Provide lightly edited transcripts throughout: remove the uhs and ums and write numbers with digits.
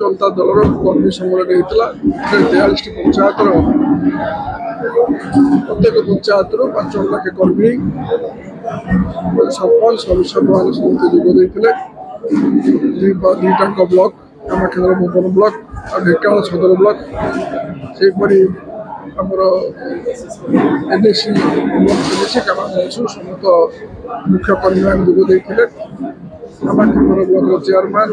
जनता दल कर्मी सम्मेलन होता 43 पंचायत प्रत्येक पंचायत 5 लाख कर्मी सरपंच सदस्य समस्त जोगदे दुईटा ब्लक कामाखेल भुवन ब्लक और ढेकाल सदर ब्लक सेपरी आमर एनएसी समस्त मुख्य कर्मी जोगदे कामाखेल ब्लक चेयरमैन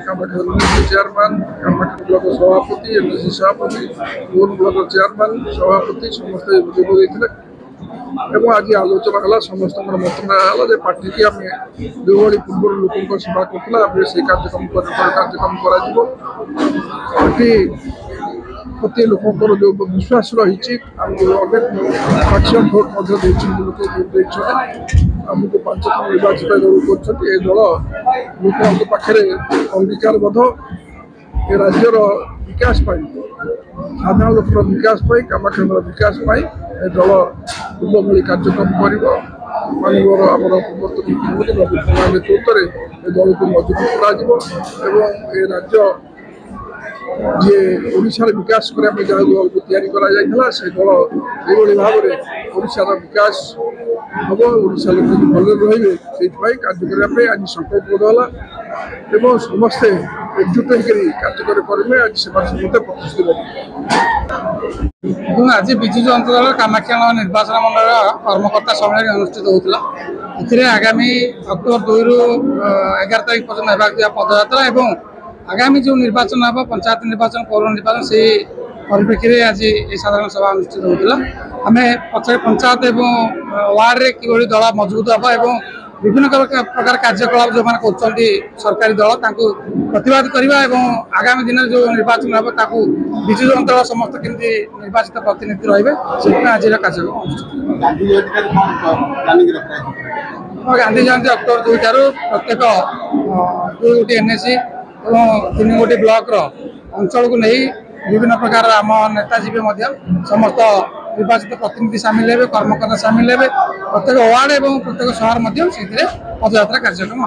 कामाखेल चेयरमैन कामाखेल ब्लक सभापति एनएसी सभापति भुवन ब्लक चेयरमैन सभापति समस्त जोगदे आज आलोचना है समस्त मत पार्टी की आम जो पूर्व लोक सेवा कर कार्यक्रम पार्टी प्रति लोकर जो विश्वास रही मैक्सीम भोट लोक आमको 5 निर्वाचित दल कर दल लोक पाखे अंगीकारबद्ध ए राज्यर विकास साधारण लोकर विकास कामाखेल विकास ए दल पूर्व भली कार्यक्रम कर मानवर आम पूर्वतन मुख्यमंत्री नवीन पट्टनायक नेतृत्व में दल को मजबूत कर राज्य जी ओडार विकास करने जहाँ दल को या से दल ये भाव में ओडार विकास हम ओडा लोग भले रे से कार्य करने आज संकल्पबद्ध है समस्ते एकजुट होकर करेंगे आज से प्रतिश्रुति आज विजु जनता दल कामाख्या निर्वाचन मंडल कर्मकर्ता सम्मेलन अनुष्ठित होता आगामी अक्टोबर 2 रु 11 तारीख पर्यटन होगा पदयात्रा और आगामी जो निर्वाचन हम पंचायत निर्वाचन पौर निर्वाचन से परिप्रेक्षी में आज ये साधारण सभा अनुष्ठित होता आम पचास पंचायत और वार्ड में कि दल मजबूत हम और विभिन्न प्रकार कार्यकलाप जो मैंने कर सरकारी दल प्रतिवाद करवा और आगामी दिन जो निर्वाचन हम विजु जनता दल समस्त केमती निर्वाचित प्रतिनिधि रे से आज कार्यक्रम गांधी जयंती अक्टोबर 2 ठार प्रत्येक 2 गोटी एनएसी और 3 गोटी ब्लॉक अंचल को नहीं विभिन्न प्रकार आम नेताजीवी समस्त निर्वाचित प्रतिनिधि सामिल हे कर्मकर्ता सामिल हे प्रत्येक वार्ड और प्रत्येक सहर पदयात्रा कार्यक्रम।